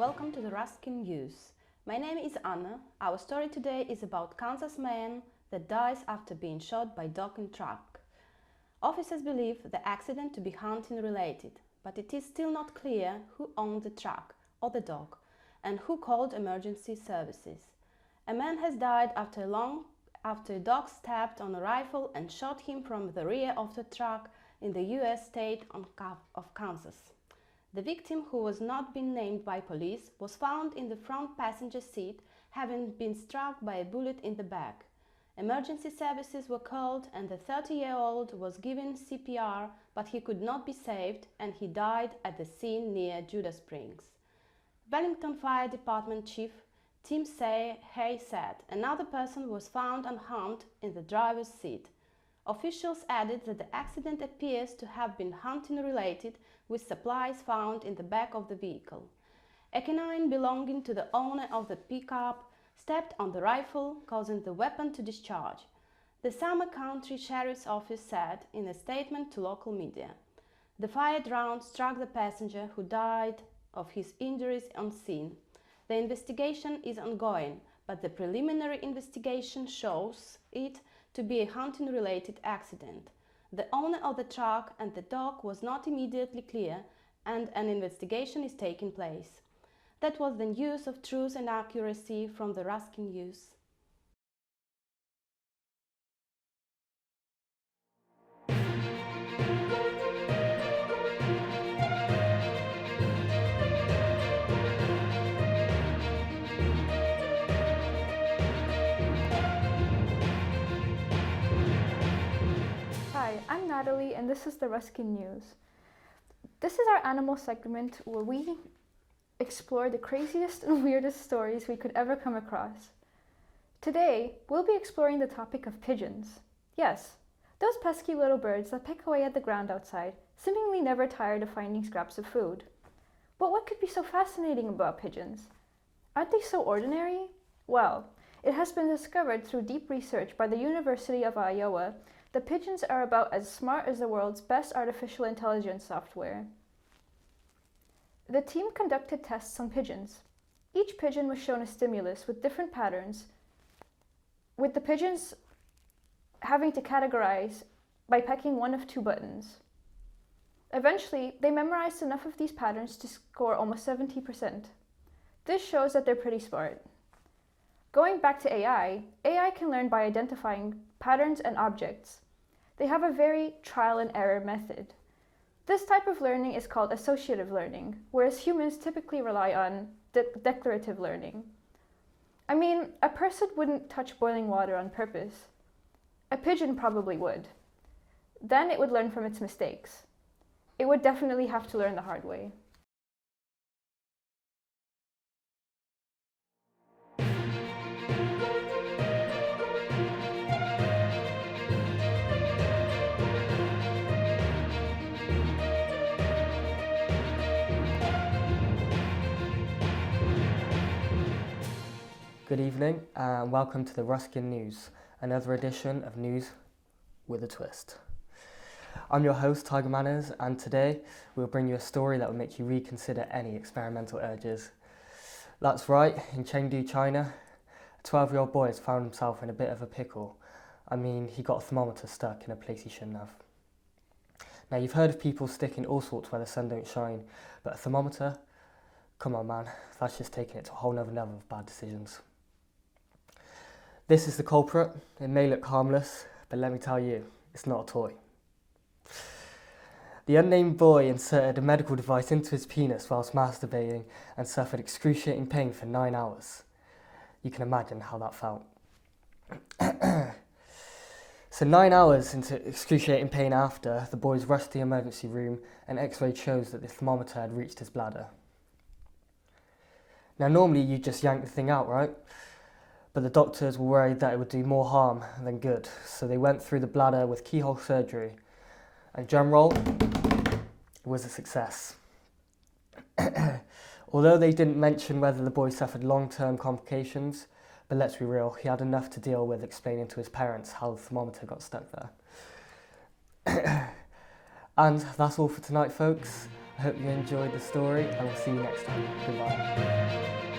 welcome to the Ruskin News. My name is Anna. Our story today is about Kansas man that dies after being shot by dog in truck. Officers believe the accident to be hunting related, but it is still not clear who owned the truck or the dog and who called emergency services. A man has died after a dog stabbed on a rifle and shot him from the rear of the truck in the U.S. state of Kansas. The victim, who was not been named by police, was found in the front passenger seat, having been struck by a bullet in the back. Emergency services were called and the 30-year-old was given CPR, but he could not be saved and he died at the scene near Judah Springs. Wellington Fire Department Chief Tim Hay said another person was found unharmed in the driver's seat. Officials added that the accident appears to have been hunting-related, with supplies found in the back of the vehicle. A canine belonging to the owner of the pickup stepped on the rifle, causing the weapon to discharge. The Sumner County Sheriff's Office said in a statement to local media. The fired round struck the passenger, who died of his injuries on scene. The investigation is ongoing, but the preliminary investigation shows it to be a hunting-related accident. The owner of the truck and the dog was not immediately clear, and an investigation is taking place. That was the news of truth and accuracy from the Ruskin News. Hi, I'm Natalie and this is the Ruskin News. This is our animal segment where we explore the craziest and weirdest stories we could ever come across. Today, we'll be exploring the topic of pigeons. Yes, those pesky little birds that pick away at the ground outside, seemingly never tired of finding scraps of food. But what could be so fascinating about pigeons? Aren't they so ordinary? Well, it has been discovered through deep research by the University of Iowa that pigeons are about as smart as the world's best artificial intelligence software. The team conducted tests on pigeons. Each pigeon was shown a stimulus with different patterns, with the pigeons having to categorize by pecking one of two buttons. Eventually, they memorized enough of these patterns to score almost 70%. This shows that they're pretty smart. Going back to AI can learn by identifying patterns and objects. They have a very trial and error method. This type of learning is called associative learning, whereas humans typically rely on declarative learning. I mean, a person wouldn't touch boiling water on purpose. A pigeon probably would. Then it would learn from its mistakes. It would definitely have to learn the hard way. Good evening and welcome to the Ruskin News, another edition of news with a twist. I'm your host, Tiger Manners, and today we'll bring you a story that will make you reconsider any experimental urges. That's right, in Chengdu, China, a 12-year-old boy has found himself in a bit of a pickle. I mean, he got a thermometer stuck in a place he shouldn't have. Now, you've heard of people sticking all sorts where the sun don't shine, but a thermometer? Come on, man, that's just taking it to a whole nother level of bad decisions. This is the culprit. It may look harmless, but let me tell you, it's not a toy. The unnamed boy inserted a medical device into his penis whilst masturbating and suffered excruciating pain for 9 hours. You can imagine how that felt. So 9 hours into excruciating pain after, the boy was rushed to the emergency room and X-ray shows that the thermometer had reached his bladder. Now normally you just yank the thing out, right? But the doctors were worried that it would do more harm than good, so they went through the bladder with keyhole surgery. And drumroll, it was a success. Although they didn't mention whether the boy suffered long-term complications, but let's be real, he had enough to deal with explaining to his parents how the thermometer got stuck there. And that's all for tonight, folks. I hope you enjoyed the story and we'll see you next time. Goodbye.